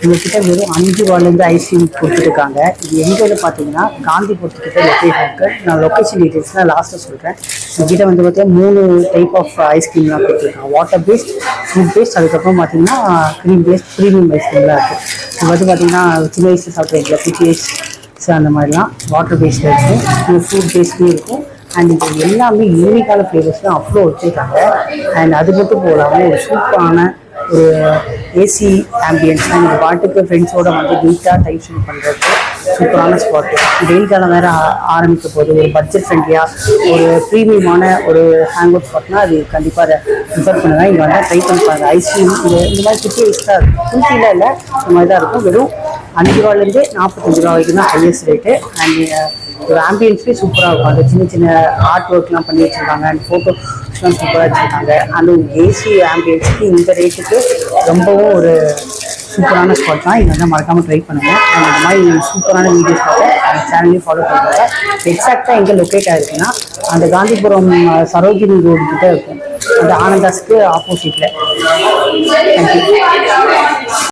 உங்ககிட்ட வெறும் 5 ரூபாயிலேருந்து ஐஸ்கிரீம் கொடுத்துருக்காங்க. இது எங்கேன்னு பார்த்தீங்கன்னா காந்திபுரத்துக்கிட்ட லொக்கேஷன் இருக்குது. நான் லொக்கேஷன் டீட்டெயில்ஸ் நான் லாஸ்ட்டில் சொல்கிறேன். உங்ககிட்ட வந்து பார்த்தீங்கன்னா 3 டைப் ஆஃப் ஐஸ்கிரீம்லாம் கொடுத்துருக்காங்க. வாட்டர் பேஸ்ட், ஃப்ரூட் பேஸ்ட், அதுக்கப்புறம் பார்த்தீங்கன்னா க்ரீம் பேஸ்ட், ப்ரீமியம் ஐஸ்கிரீம்லாம் இருக்குது. இது வந்து பார்த்தீங்கன்னா சின்ன வயசு சாப்பிட்றீங்களா குட்டி ஐஸ் அந்த மாதிரிலாம் வாட்டர் பேஸ்டில் இருக்கும். இது ஃப்ரூட் பேஸ்ட்லேயும் இருக்கும். அண்ட் இது எல்லாமே யூனிக்கான ஃப்ளேவர்ஸ்லாம் அவ்வளோ வச்சுருக்காங்க. அண்ட் அது மட்டும் போகாமல் ஒரு சூப்பரான ஒரு ஏசி ஆம்பியன்ஸ் இந்த பாட்டுக்கு ஃப்ரெண்ட்ஸோடு வந்து நீட்டாக டைம் ஸ்பெண்ட் பண்ணுறதுக்கு சூப்பரான ஸ்பாட்டு. வெயில் காலம் வேறு ஆரம்பிக்க போது ஒரு பட்ஜெட் ஃப்ரெண்ட்லியாக ஒரு ப்ரீமியமான ஒரு ஹேங் அவுட் ஸ்பாட்னால் அது கண்டிப்பாக அதை ப்ரிஃபர் பண்ணுவேன். இங்கே வந்தால் ட்ரை பண்ணி பாருங்கள். ஐஸ்கிரீம் இந்த மாதிரி குட்டி ஐஸ் தான் இருக்கும். குட்டியில் இல்லை, இந்த மாதிரி தான் இருக்கும். வெறும் 5 ரூபாயிலேருந்து 45 ரூபா வரைக்கும் தான் ஹையஸ்ட் ரேட்டு. அண்ட் ஒரு ஆம்பியன்ஸ்லேயே சூப்பராக இருக்கும். அந்த சின்ன சின்ன ஆர்ட் ஒர்க்லாம் பண்ணி வச்சுருக்காங்க. அண்ட் ஃபோட்டோஸ்லாம் சூப்பராக வச்சுருக்காங்க. அந்த ஏசி ஆம்பியன்ஸுக்கு இந்த ரேட்டுக்கு ரொம்பவும் ஒரு சூப்பரான ஸ்பாட் தான். இங்கே வந்து மறக்காமல் ட்ரை பண்ணுங்கள். அந்த மாதிரி சூப்பரான வீடியோஸ் பார்க்க அந்த சேனலையும் ஃபாலோ பண்ணுறாங்க. எக்ஸாக்டாக எங்கே லொக்கேட் ஆகிருக்குன்னா அந்த காந்திபுரம் சரோஜினி ரோடு கிட்ட இருக்கும். அந்த ஆனந்தாஸ்க்கு ஆப்போசிட்டில். தேங்க்யூ.